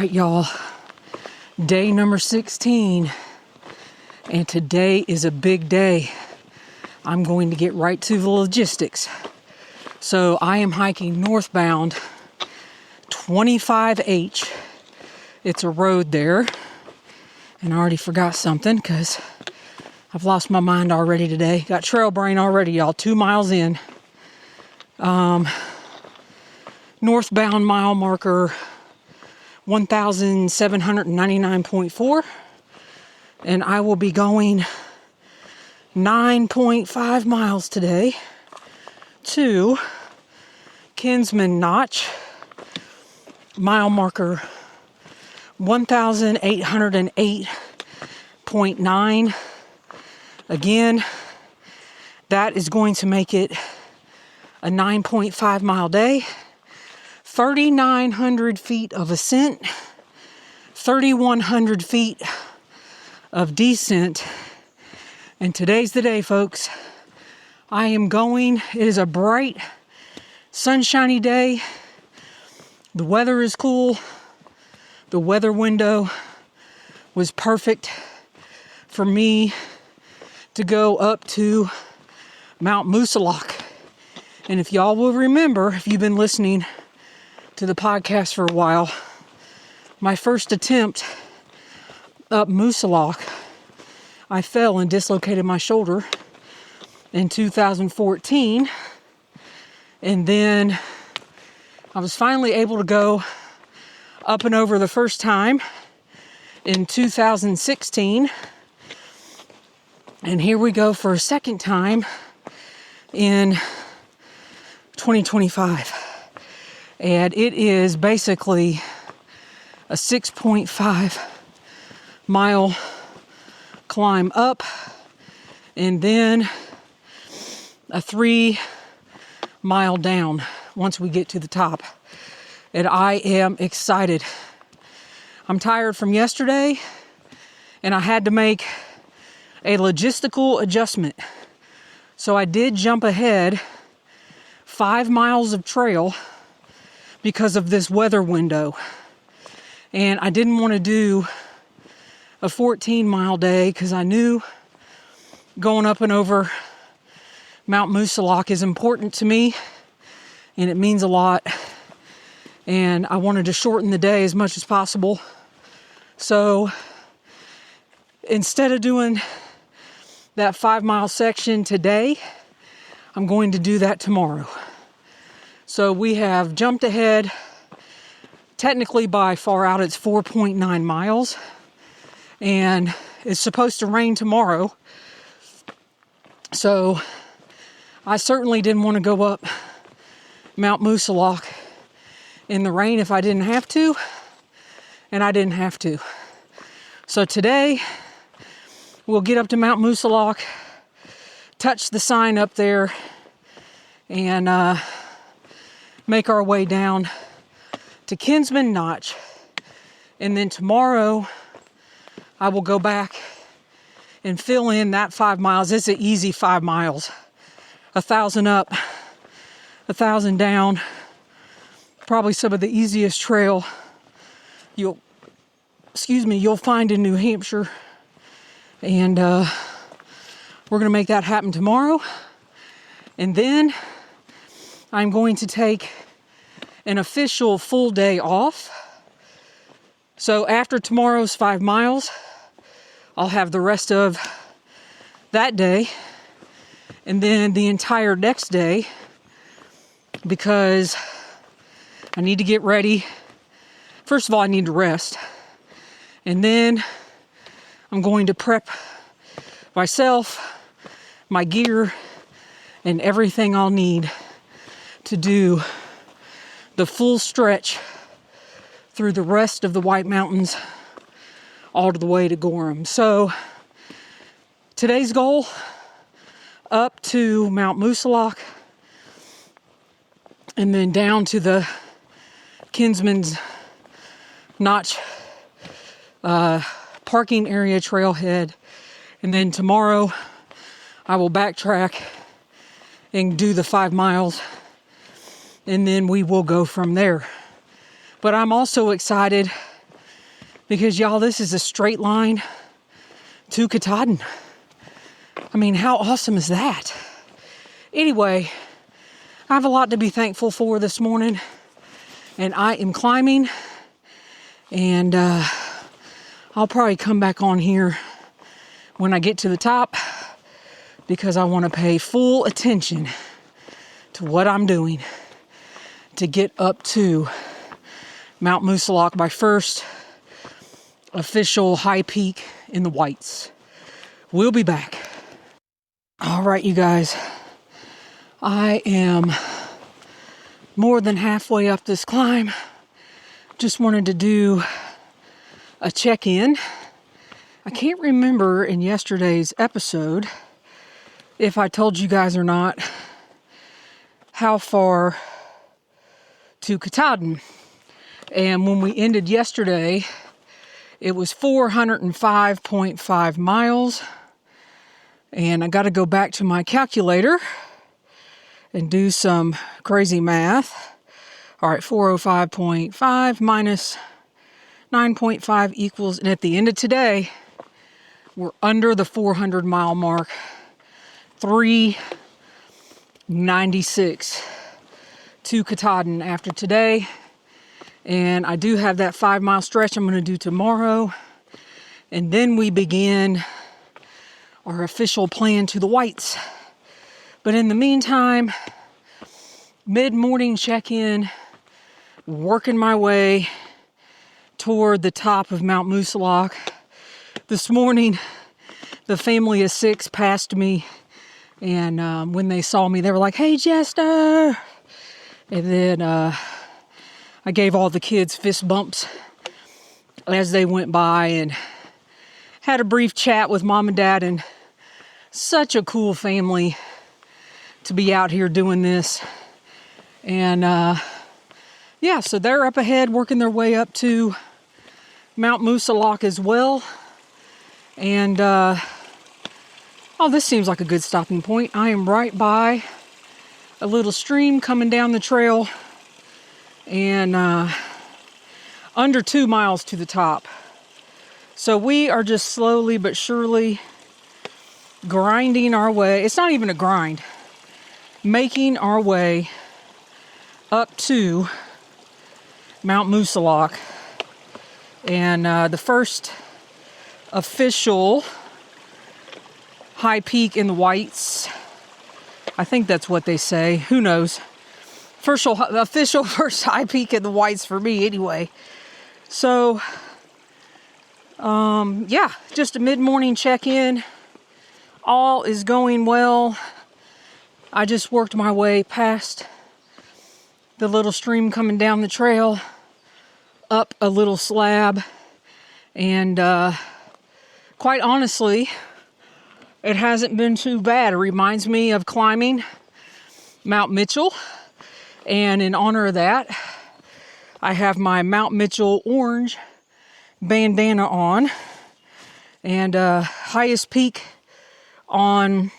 right, y'all. Day number 16. And today is a big day. I'm going to get right to the logistics. So I am hiking northbound 25H. It's a road there. And I already forgot something because I've lost my mind already today. Got trail brain already, y'all. 2 miles in. Northbound mile marker 1,799.4. And I will be going 9.5 miles today to Kinsman Notch, mile marker 1,808.9. Again, that is going to make it a 9.5 mile day, 3,900 feet of ascent, 3,100 feet of descent. And today's the day, folks. I am going. It is a bright, sunshiny day. The weather is cool. The weather window was perfect for me to go up to Mount Moosilauke. And if y'all will remember, if you've been listening to the podcast for a while, my first attempt up Moosilauke, I fell and dislocated my shoulder in 2014. And then I was finally able to go up and over the first time in 2016. And here we go for a second time in 2025. And it is basically a 6.5 mile climb up and then a 3 mile down once we get to the top. And I am excited. I'm tired from yesterday and I had to make a logistical adjustment. So I did jump ahead 5 miles of trail because of this weather window. And I didn't want to do a 14-mile day because I knew going up and over Mount Moosilauke is important to me and it means a lot. And I wanted to shorten the day as much as possible. So instead of doing that 5-mile section today, I'm going to do that tomorrow. So we have jumped ahead. Technically by far out it's 4.9 miles. And it's supposed to rain tomorrow. So I certainly didn't want to go up Mount Moosilauke in the rain if I didn't have to. And I didn't have to. So today we'll get up to Mount Moosilauke, touch the sign up there, and make our way down to Kinsman Notch. And then tomorrow I will go back and fill in that 5 miles. It's an easy 5 miles. 1,000 up, 1,000 down. Probably some of the easiest trail you'll find in New Hampshire. And we're going to make that happen tomorrow. And then I'm going to take an official full day off. So after tomorrow's 5 miles, I'll have the rest of that day and then the entire next day because I need to get ready. First of all, I need to rest. And then I'm going to prep myself, my gear, and everything I'll need to do the full stretch through the rest of the White Mountains all the way to Gorham. So today's goal, up to Mount Moosilauke and then down to the Kinsman's Notch parking area trailhead. And then tomorrow I will backtrack and do the 5 miles and then we will go from there. But I'm also excited Because y'all, this is a straight line to Katahdin. I mean, how awesome is that? Anyway, I have a lot to be thankful for this morning, and I am climbing, and I'll probably come back on here when I get to the top, because I want to pay full attention to what I'm doing to get up to Mount Moosilauke, my first official high peak in the Whites. We'll be back. All right, you guys. I am more than halfway up this climb. Just wanted to do a check-in. I can't remember in yesterday's episode if I told you guys or not how far to Katahdin. And when we ended yesterday, it was 405.5 miles. And I got to go back to my calculator and do some crazy math. All right, 405.5 minus 9.5 equals, and at the end of today, we're under the 400 mile mark. 396 to Katahdin after today. And I do have that 5 mile stretch I'm going to do tomorrow. And then we begin our official plan to the Whites. But in the meantime, mid-morning check-in, working my way toward the top of Mount Moosilauke. This morning, the family of 6 passed me, and when they saw me, they were like, "Hey, Jester!" And then I gave all the kids fist bumps as they went by and had a brief chat with mom and dad, and such a cool family to be out here doing this. And yeah, so they're up ahead working their way up to Mount Moosilauke as well. And oh, this seems like a good stopping point. I am right by a little stream coming down the trail, and under 2 miles to the top. So we are just slowly but surely grinding our way. It's not even a grind. Making our way up to Mount Moosilauke. And the first official high peak in the Whites. I think that's what they say. Who knows? Official first high peak in the Whites for me anyway. So, yeah, just a mid-morning check-in. All is going well. I just worked my way past the little stream coming down the trail, up a little slab, and quite honestly, it hasn't been too bad. It reminds me of climbing Mount Mitchell. And in honor of that, I have my Mount Mitchell orange bandana on. And highest peak on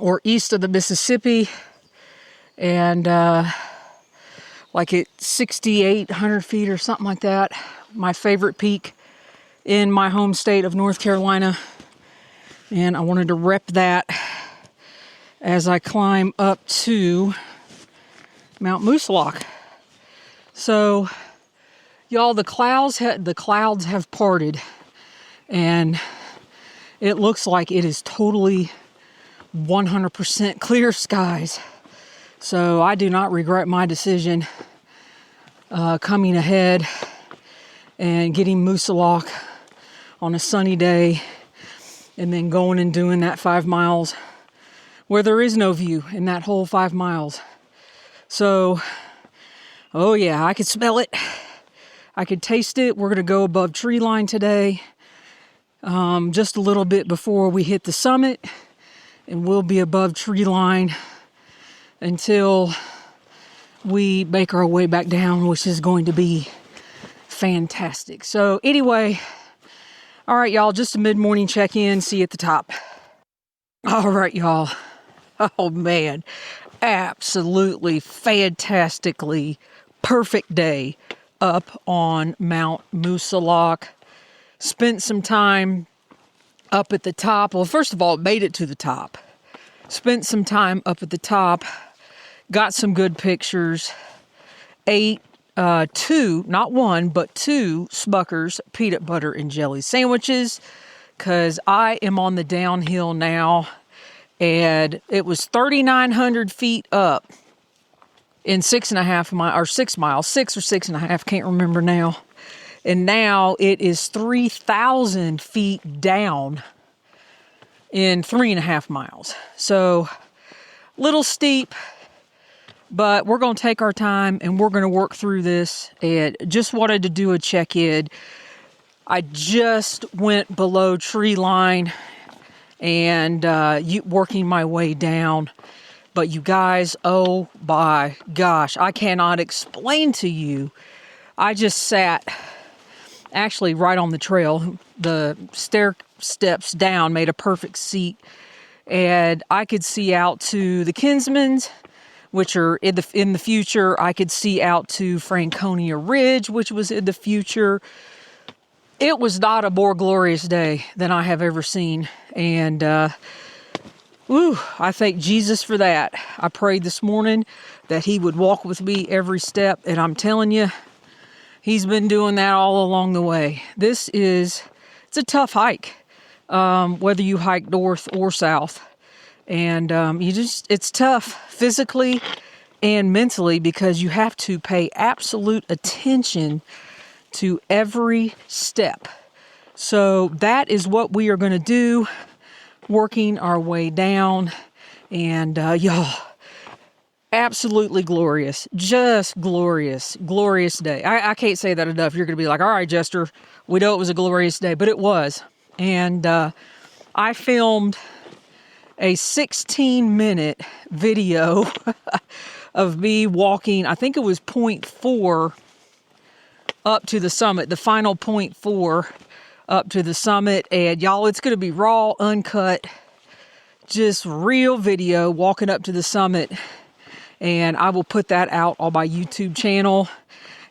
or east of the Mississippi. And like at 6,800 feet or something like that. My favorite peak in my home state of North Carolina. And I wanted to rep that as I climb up to Mount Moosilauke. So, y'all, the clouds have parted, and it looks like it is totally 100% clear skies. So I do not regret my decision coming ahead and getting Moosilauke on a sunny day, and then going and doing that 5 miles where there is no view in that whole 5 miles. So, oh yeah, I could smell it. I could taste it. We're going to go above tree line today, just a little bit before we hit the summit, and we'll be above tree line until we make our way back down, which is going to be fantastic. So anyway, all right, y'all, just a mid-morning check-in. See you at the top. All right, y'all. Oh, man. Absolutely fantastically perfect day up on Mount Moosilauke. Spent some time up at the top. Well, first of all, made it to the top. Spent some time up at the top. Got some good pictures. Ate two, not one, but two Smucker's peanut butter and jelly sandwiches, because I am on the downhill now, and it was 3,900 feet up in 6.5 miles, or 6 miles, 6 or 6.5, can't remember now. And now it is 3,000 feet down in 3.5 miles. So, little steep, but we're going to take our time and we're going to work through this. And just wanted to do a check-in. I just went below tree line and working my way down. But you guys, oh my gosh, I cannot explain to you. I just sat actually right on the trail. The stair steps down made a perfect seat. And I could see out to the Kinsmans, which are in the future. I could see out to Franconia Ridge, which was in the future. It was not a more glorious day than I have ever seen. And I thank Jesus for that. I prayed this morning that he would walk with me every step. And I'm telling you, he's been doing that all along the way. It's a tough hike, whether you hike north or south. And it's tough physically and mentally because you have to pay absolute attention to every step. So that is what we are going to do. Working our way down, and y'all, absolutely glorious, just glorious day. I can't say that enough. You're gonna be like, all right, Jester, we know it was a glorious day, but it was. And I filmed a 16-minute video of me walking, I think it was 0.4 up to the summit, the final 0.4 up to the summit. And y'all, it's going to be raw, uncut, just real video walking up to the summit. And I will put that out on my YouTube channel.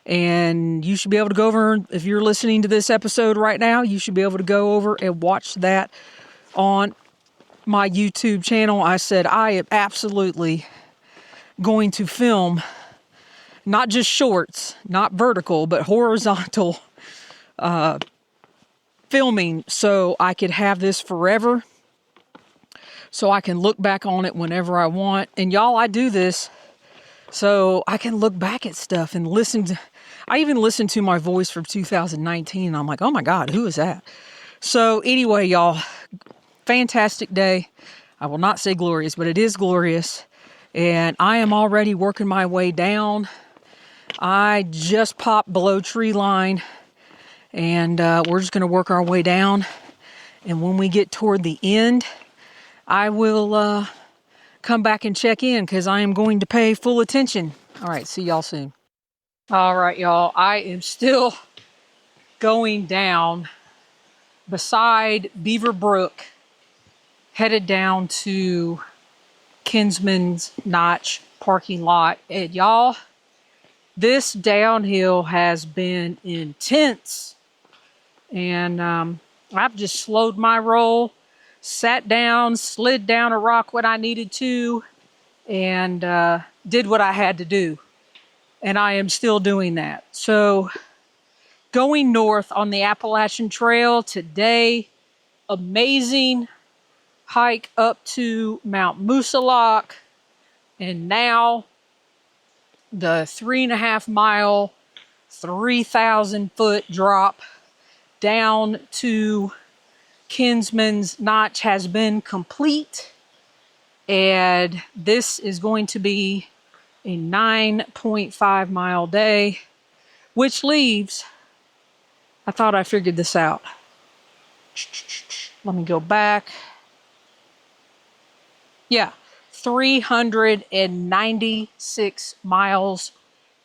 And you should be able to go over, if you're listening to this episode right now, you should be able to go over and watch that on my YouTube channel. I said I am absolutely going to film not just shorts, not vertical, but horizontal filming, so I could have this forever, so I can look back on it whenever I want. And y'all, I do this so I can look back at stuff and I even listened to my voice from 2019 and I'm like, oh my God, who is that? So anyway, y'all, fantastic day. I will not say glorious, but it is glorious. And I am already working my way down. I just popped below tree line. And we're just going to work our way down. And when we get toward the end, I will come back and check in because I am going to pay full attention. All right, see y'all soon. All right, y'all. I am still going down beside Beaver Brook, headed down to Kinsman's Notch parking lot. And y'all, this downhill has been intense. And I've just slowed my roll, sat down, slid down a rock when I needed to, and did what I had to do. And I am still doing that. So going north on the Appalachian Trail today, amazing hike up to Mount Moosilauke, and now the 3.5 mile, 3,000 foot drop down to Kinsman's Notch has been complete. And this is going to be a 9.5 mile day, which leaves, I thought I figured this out. Let me go back. Yeah, 396 miles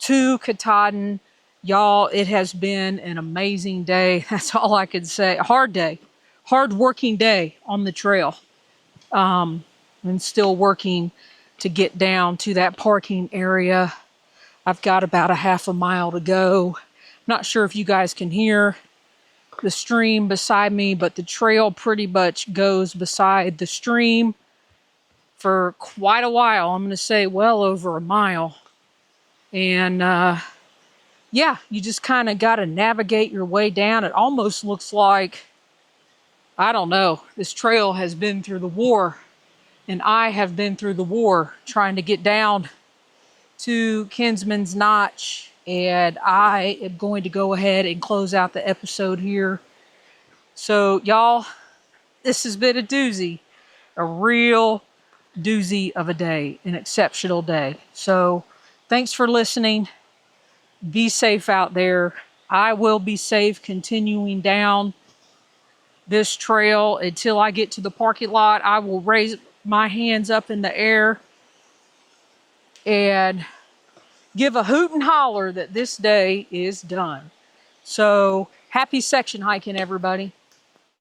to Katahdin. Y'all, it has been an amazing day. That's all I could say. A hard day. Hard working day on the trail. And still working to get down to that parking area. I've got about a half a mile to go. Not sure if you guys can hear the stream beside me, but the trail pretty much goes beside the stream for quite a while. I'm going to say well over a mile. And yeah, you just kind of got to navigate your way down. It almost looks like, I don't know, this trail has been through the war. And I have been through the war trying to get down to Kinsman's Notch. And I am going to go ahead and close out the episode here. So, y'all, this has been a doozy. A real doozy of a day. An exceptional day. So, thanks for listening. Be safe out there. I will be safe continuing down this trail until I get to the parking lot. I will raise my hands up in the air and give a hoot and holler that this day is done. So, happy section hiking, everybody.